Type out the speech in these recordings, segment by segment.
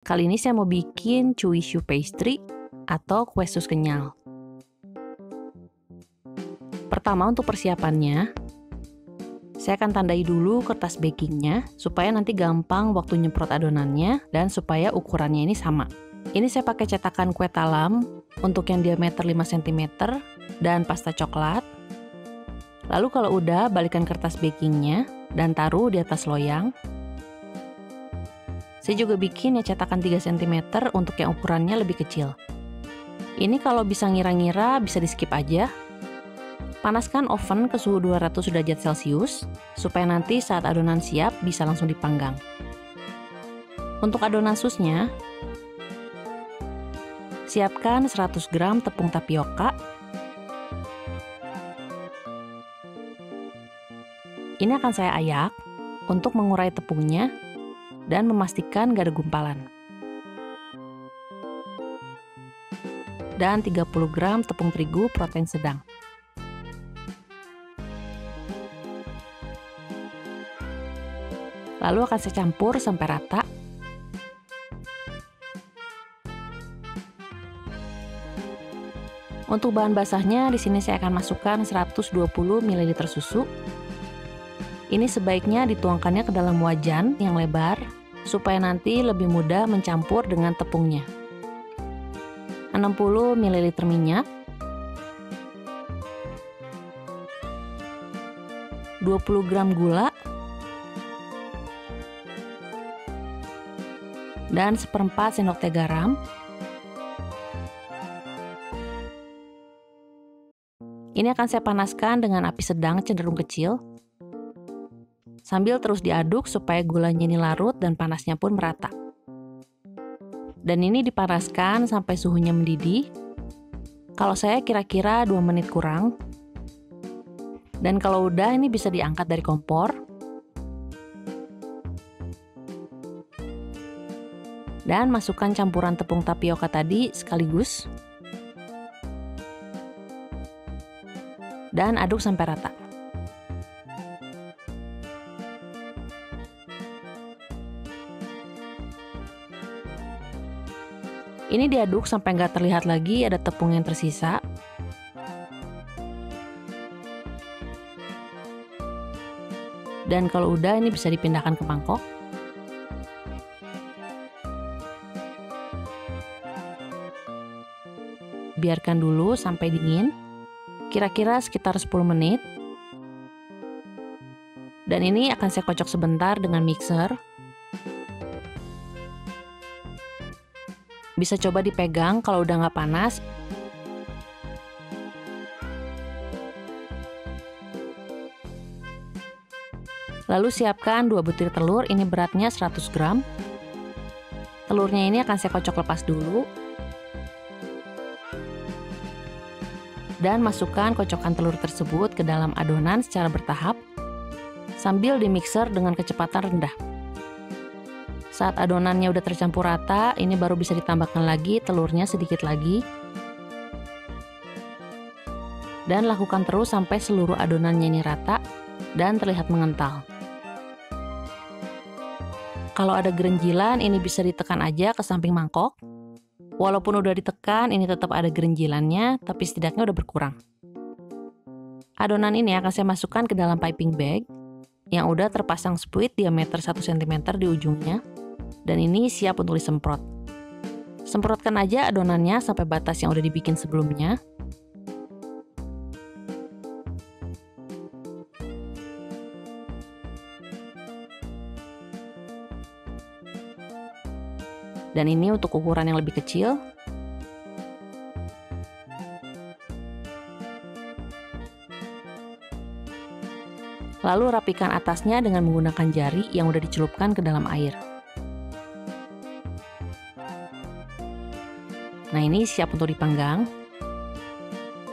Kali ini saya mau bikin chewy choux pastry atau kue sus kenyal. Pertama untuk persiapannya, saya akan tandai dulu kertas bakingnya supaya nanti gampang waktu nyemprot adonannya dan supaya ukurannya ini sama. Ini saya pakai cetakan kue talam untuk yang diameter 5 cm dan pasta coklat. Lalu kalau udah, balikan kertas bakingnya dan taruh di atas loyang. Saya juga bikin yang cetakan 3 cm untuk yang ukurannya lebih kecil. Ini kalau bisa ngira-ngira bisa di skip aja. Panaskan oven ke suhu 200 derajat Celcius supaya nanti saat adonan siap bisa langsung dipanggang. Untuk adonan susnya, siapkan 100 gram tepung tapioka. Ini akan saya ayak untuk mengurai tepungnya dan memastikan gak ada gumpalan. Dan 30 gram tepung terigu protein sedang. Lalu akan saya campur sampai rata. Untuk bahan basahnya di sini saya akan masukkan 120 ml susu. Ini sebaiknya dituangkannya ke dalam wajan yang lebar supaya nanti lebih mudah mencampur dengan tepungnya. 60 ml minyak, 20 gram gula, dan 1/4 sendok teh garam. Ini akan saya panaskan dengan api sedang cenderung kecil, sambil terus diaduk supaya gulanya ini larut dan panasnya pun merata. Dan ini dipanaskan sampai suhunya mendidih. Kalau saya kira-kira 2 menit kurang. Dan kalau udah, ini bisa diangkat dari kompor. Dan masukkan campuran tepung tapioka tadi sekaligus. Dan aduk sampai rata. Ini diaduk sampai nggak terlihat lagi ada tepung yang tersisa. Dan kalau udah, ini bisa dipindahkan ke mangkok. Biarkan dulu sampai dingin, kira-kira sekitar 10 menit. Dan ini akan saya kocok sebentar dengan mixer. Bisa coba dipegang kalau udah nggak panas. Lalu siapkan 2 butir telur, ini beratnya 100 gram. Telurnya ini akan saya kocok lepas dulu. Dan masukkan kocokan telur tersebut ke dalam adonan secara bertahap, sambil dimixer dengan kecepatan rendah. Saat adonannya udah tercampur rata, ini baru bisa ditambahkan lagi telurnya sedikit lagi. Dan lakukan terus sampai seluruh adonannya ini rata dan terlihat mengental. Kalau ada gerenjilan, ini bisa ditekan aja ke samping mangkok. Walaupun udah ditekan, ini tetap ada gerenjilannya, tapi setidaknya udah berkurang. Adonan ini akan saya masukkan ke dalam piping bag yang udah terpasang spuit diameter 1 cm di ujungnya. Dan ini siap untuk disemprot. Semprotkan aja adonannya sampai batas yang udah dibikin sebelumnya. Dan ini untuk ukuran yang lebih kecil. Lalu rapikan atasnya dengan menggunakan jari yang udah dicelupkan ke dalam air. Nah, ini siap untuk dipanggang.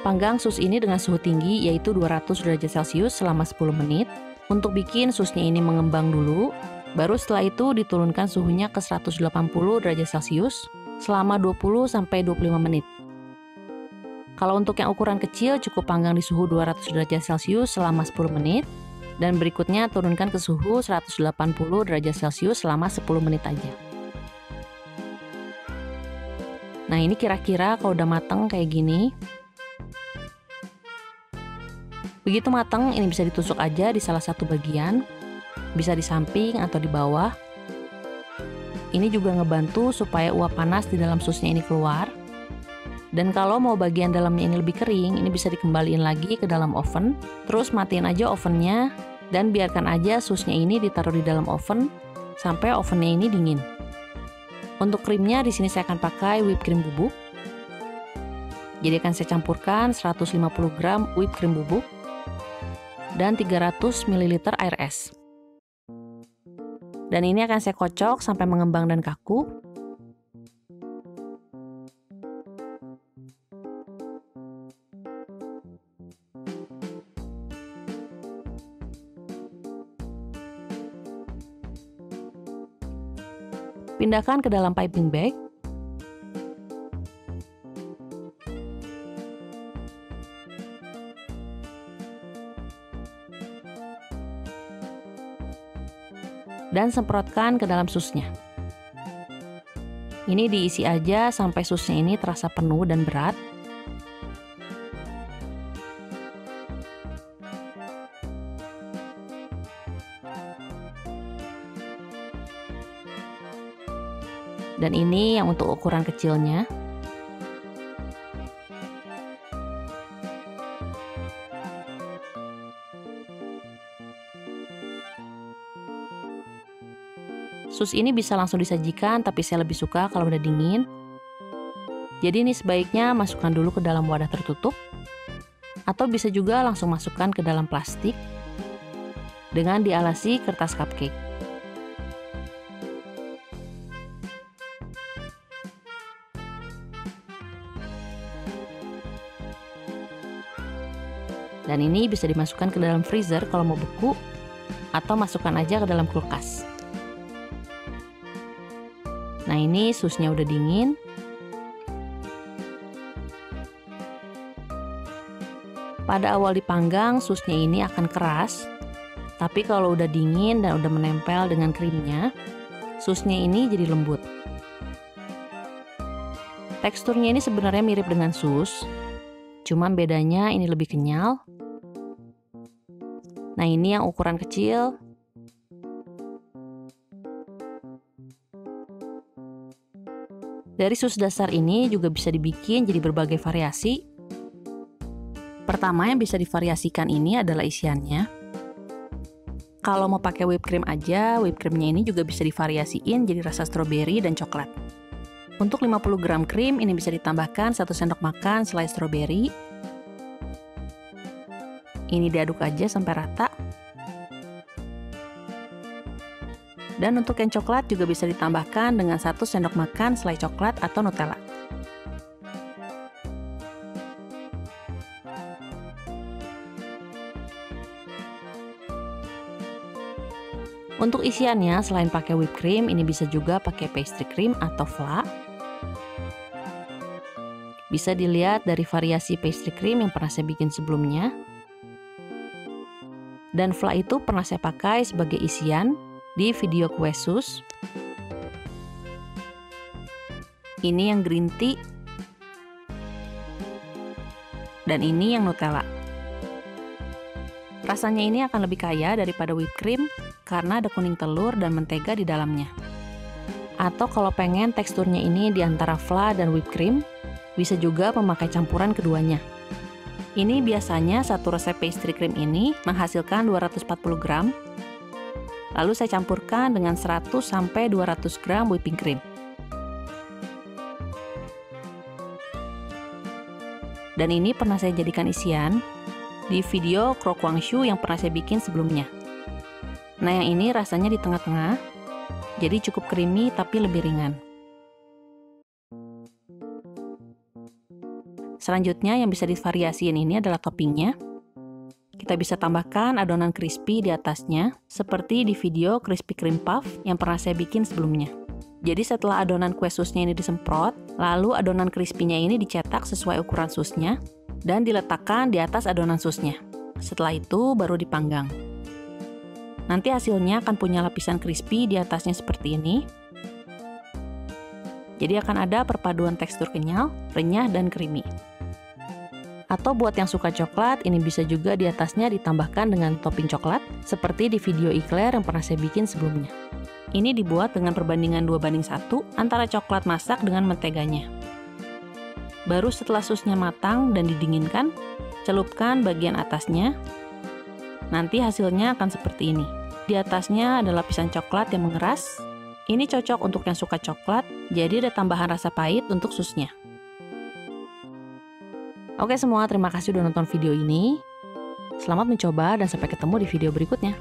Panggang sus ini dengan suhu tinggi yaitu 200 derajat Celcius selama 10 menit. Untuk bikin susnya ini mengembang dulu, baru setelah itu diturunkan suhunya ke 180 derajat Celcius selama 20-25 menit. Kalau untuk yang ukuran kecil cukup panggang di suhu 200 derajat Celcius selama 10 menit. Dan berikutnya turunkan ke suhu 180 derajat Celcius selama 10 menit aja. Nah, ini kira-kira kalau udah mateng kayak gini. Begitu mateng, ini bisa ditusuk aja di salah satu bagian, bisa di samping atau di bawah. Ini juga ngebantu supaya uap panas di dalam susnya ini keluar. Dan kalau mau bagian dalamnya ini lebih kering, ini bisa dikembaliin lagi ke dalam oven. Terus matiin aja ovennya dan biarkan aja susnya ini ditaruh di dalam oven sampai ovennya ini dingin. Untuk krimnya di sini saya akan pakai whipped cream bubuk. Jadi akan saya campurkan 150 gram whipped cream bubuk dan 300 ml air es. Dan ini akan saya kocok sampai mengembang dan kaku. Pindahkan ke dalam piping bag. Dan semprotkan ke dalam susnya. Ini diisi aja sampai susnya ini terasa penuh dan berat. Dan ini yang untuk ukuran kecilnya. Sus ini bisa langsung disajikan, tapi saya lebih suka kalau udah dingin. Jadi ini sebaiknya masukkan dulu ke dalam wadah tertutup, atau bisa juga langsung masukkan ke dalam plastik dengan dialasi kertas cupcake. Dan ini bisa dimasukkan ke dalam freezer kalau mau beku, atau masukkan aja ke dalam kulkas. Nah, ini susnya udah dingin. Pada awal dipanggang, susnya ini akan keras. Tapi kalau udah dingin dan udah menempel dengan krimnya, susnya ini jadi lembut. Teksturnya ini sebenarnya mirip dengan sus, cuman bedanya ini lebih kenyal. Nah, ini yang ukuran kecil. Dari sus dasar ini juga bisa dibikin jadi berbagai variasi. Pertama yang bisa divariasikan ini adalah isiannya. Kalau mau pakai whipped cream aja, whipped creamnya ini juga bisa divariasiin jadi rasa stroberi dan coklat. Untuk 50 gram krim ini bisa ditambahkan 1 sendok makan selai stroberi. Ini diaduk aja sampai rata. Dan untuk yang coklat juga bisa ditambahkan dengan 1 sendok makan selai coklat atau Nutella. Untuk isiannya, selain pakai whipped cream, ini bisa juga pakai pastry cream atau fla. Bisa dilihat dari variasi pastry cream yang pernah saya bikin sebelumnya. Dan fla itu pernah saya pakai sebagai isian di video kue sus. Ini yang green tea. Dan ini yang Nutella. Rasanya ini akan lebih kaya daripada whipped cream karena ada kuning telur dan mentega di dalamnya. Atau kalau pengen teksturnya ini di antara fla dan whipped cream, bisa juga memakai campuran keduanya. Ini biasanya satu resep pastry cream ini menghasilkan 240 gram. Lalu saya campurkan dengan 100-200 gram whipping cream. Dan ini pernah saya jadikan isian di video croque monsieur yang pernah saya bikin sebelumnya. Nah, yang ini rasanya di tengah-tengah, jadi cukup creamy tapi lebih ringan. Selanjutnya yang bisa divariasiin ini adalah toppingnya. Kita bisa tambahkan adonan crispy di atasnya, seperti di video crispy cream puff yang pernah saya bikin sebelumnya. Jadi setelah adonan kue susnya ini disemprot, lalu adonan crispy-nya ini dicetak sesuai ukuran susnya, dan diletakkan di atas adonan susnya. Setelah itu baru dipanggang. Nanti hasilnya akan punya lapisan crispy di atasnya seperti ini. Jadi akan ada perpaduan tekstur kenyal, renyah, dan creamy. Atau buat yang suka coklat, ini bisa juga di atasnya ditambahkan dengan topping coklat, seperti di video eclair yang pernah saya bikin sebelumnya. Ini dibuat dengan perbandingan 2:1 antara coklat masak dengan menteganya. Baru setelah susnya matang dan didinginkan, celupkan bagian atasnya. Nanti hasilnya akan seperti ini. Di atasnya ada lapisan coklat yang mengeras. Ini cocok untuk yang suka coklat, jadi ada tambahan rasa pahit untuk susnya. Oke semua, terima kasih udah nonton video ini. Selamat mencoba dan sampai ketemu di video berikutnya.